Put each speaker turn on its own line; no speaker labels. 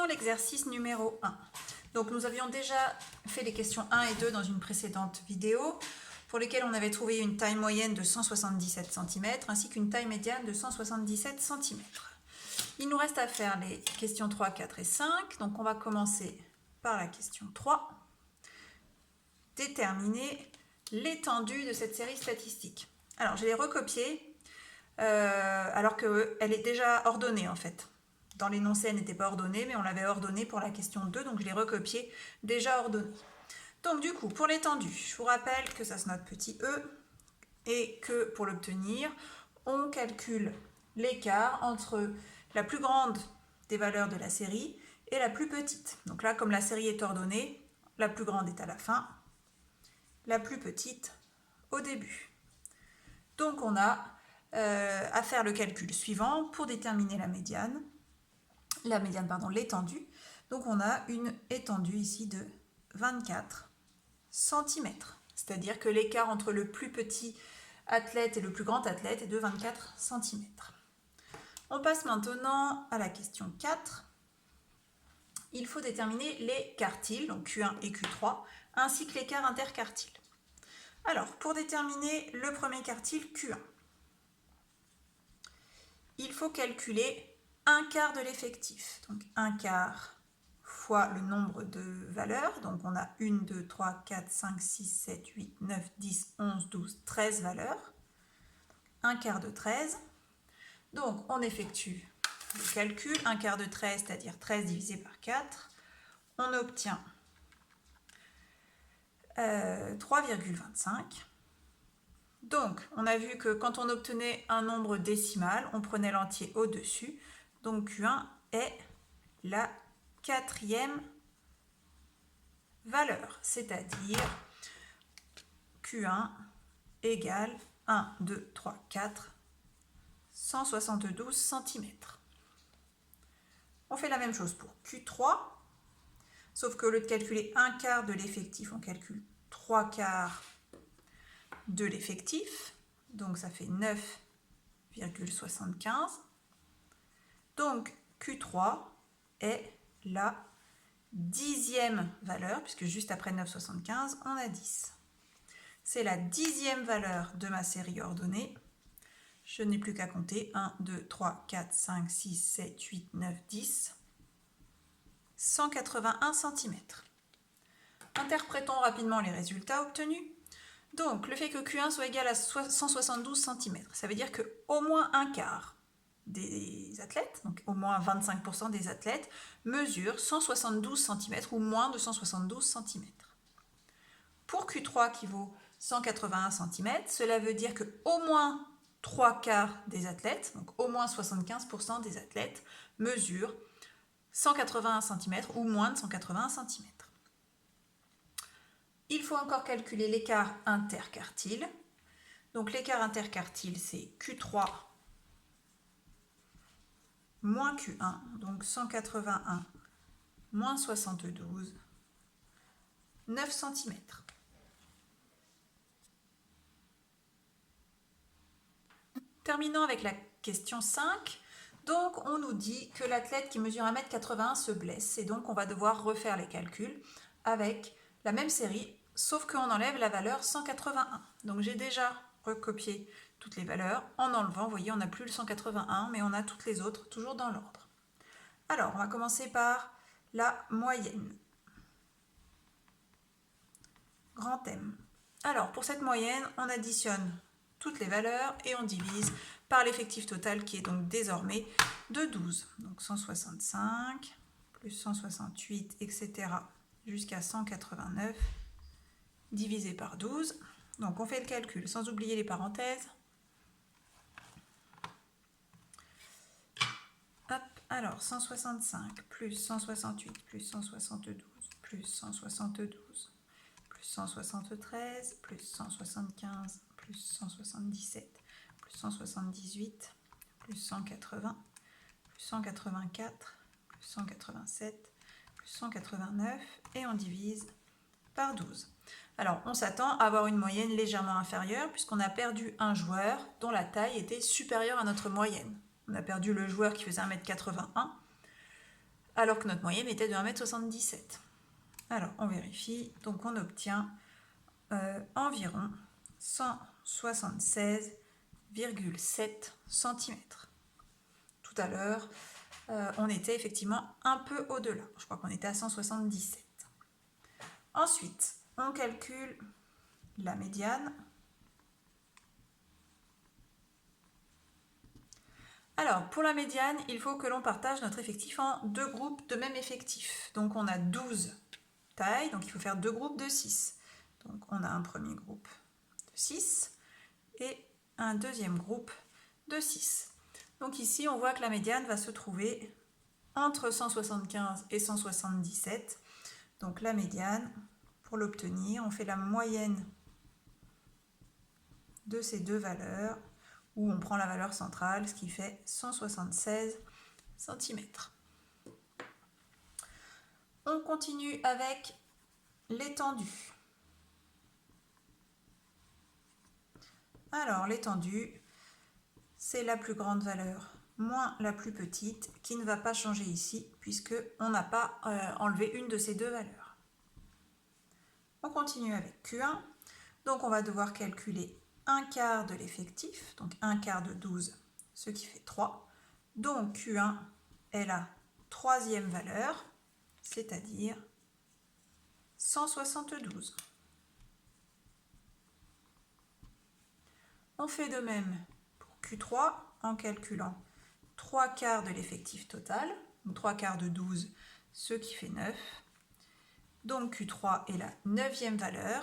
Faisons l'exercice numéro 1. Donc nous avions déjà fait les questions 1 et 2 dans une précédente vidéo, pour lesquelles on avait trouvé une taille moyenne de 177 cm ainsi qu'une taille médiane de 177 cm. Il nous reste à faire les questions 3, 4 et 5. Donc on va commencer par la question 3. Déterminer l'étendue de cette série statistique. Alors je l'ai recopiée alors qu'elle est déjà ordonnée en fait. Dans l'énoncé, elle n'était pas ordonnée, mais on l'avait ordonnée pour la question 2, donc je l'ai recopiée déjà ordonnée. Donc du coup, pour l'étendue, je vous rappelle que ça se note petit e et que pour l'obtenir, on calcule l'écart entre la plus grande des valeurs de la série et la plus petite. Donc là, comme la série est ordonnée, la plus grande est à la fin, la plus petite au début. Donc on a à faire le calcul suivant pour déterminer l'étendue. Donc on a une étendue ici de 24 cm. C'est-à-dire que l'écart entre le plus petit athlète et le plus grand athlète est de 24 cm. On passe maintenant à la question 4. Il faut déterminer les quartiles, donc Q1 et Q3, ainsi que l'écart interquartile. Alors, pour déterminer le premier quartile Q1, il faut calculer un quart de l'effectif. Donc, un quart fois le nombre de valeurs. Donc, on a 1, 2, 3, 4, 5, 6, 7, 8, 9, 10, 11, 12, 13 valeurs. Un quart de 13. Donc, on effectue le calcul. Un quart de 13, c'est-à-dire 13 divisé par 4. On obtient 3,25. Donc, on a vu que quand on obtenait un nombre décimal, on prenait l'entier au-dessus. Donc, Q1 est la quatrième valeur, c'est-à-dire Q1 égale 1, 2, 3, 4, 172 cm. On fait la même chose pour Q3, sauf qu'au lieu de calculer un quart de l'effectif, on calcule 3 quarts de l'effectif, donc ça fait 9,75. Donc Q3 est la dixième valeur, puisque juste après 9,75, on a 10. C'est la dixième valeur de ma série ordonnée. Je n'ai plus qu'à compter 1, 2, 3, 4, 5, 6, 7, 8, 9, 10. 181 cm. Interprétons rapidement les résultats obtenus. Donc, le fait que Q1 soit égal à 172 cm, ça veut dire qu'au moins un quart des athlètes, donc au moins 25% des athlètes, mesurent 172 cm ou moins de 172 cm. Pour Q3 qui vaut 181 cm, cela veut dire qu'au moins 3 quarts des athlètes, donc au moins 75% des athlètes, mesurent 181 cm ou moins de 181 cm. Il faut encore calculer l'écart interquartile. Donc l'écart interquartile, c'est Q3 moins Q1, donc 181 moins 72, 9 cm. Terminons avec la question 5. Donc on nous dit que l'athlète qui mesure 1,81 m se blesse et donc on va devoir refaire les calculs avec la même série, sauf qu'on enlève la valeur 181. Donc j'ai déjà recopié toutes les valeurs en enlevant, vous voyez, on n'a plus le 181, mais on a toutes les autres toujours dans l'ordre. Alors, on va commencer par la moyenne. Grand M. Alors, pour cette moyenne, on additionne toutes les valeurs et on divise par l'effectif total qui est donc désormais de 12. Donc 165 plus 168, etc. jusqu'à 189 divisé par 12. Donc on fait le calcul sans oublier les parenthèses. Hop, alors 165 plus 168 plus 172 plus 172 plus 173 plus 175 plus 177 plus 178 plus 180 plus 184 plus 187 plus 189 et on divise par 12. Alors, on s'attend à avoir une moyenne légèrement inférieure puisqu'on a perdu un joueur dont la taille était supérieure à notre moyenne. On a perdu le joueur qui faisait 1,81 m alors que notre moyenne était de 1,77 m. Alors, on vérifie. Donc, on obtient environ 176,7 cm. Tout à l'heure, on était effectivement un peu au-delà. Je crois qu'on était à 177. Ensuite, on calcule la médiane. Alors, pour la médiane, il faut que l'on partage notre effectif en deux groupes de même effectif. Donc, on a 12 tailles, donc il faut faire deux groupes de 6. Donc, on a un premier groupe de 6 et un deuxième groupe de 6. Donc ici, on voit que la médiane va se trouver entre 175 et 177. Donc la médiane, pour l'obtenir, on fait la moyenne de ces deux valeurs, où on prend la valeur centrale, ce qui fait 176 cm. On continue avec l'étendue. Alors l'étendue, c'est la plus grande valeur moins la plus petite qui ne va pas changer ici puisqu'on n'a pas enlevé une de ces deux valeurs. On continue avec Q1. Donc on va devoir calculer un quart de l'effectif, donc un quart de 12, ce qui fait 3. Donc Q1 est la troisième valeur, c'est-à-dire 172. On fait de même pour Q3 en calculant 3 quarts de l'effectif total, donc 3 quarts de 12, ce qui fait 9. Donc Q3 est la neuvième valeur,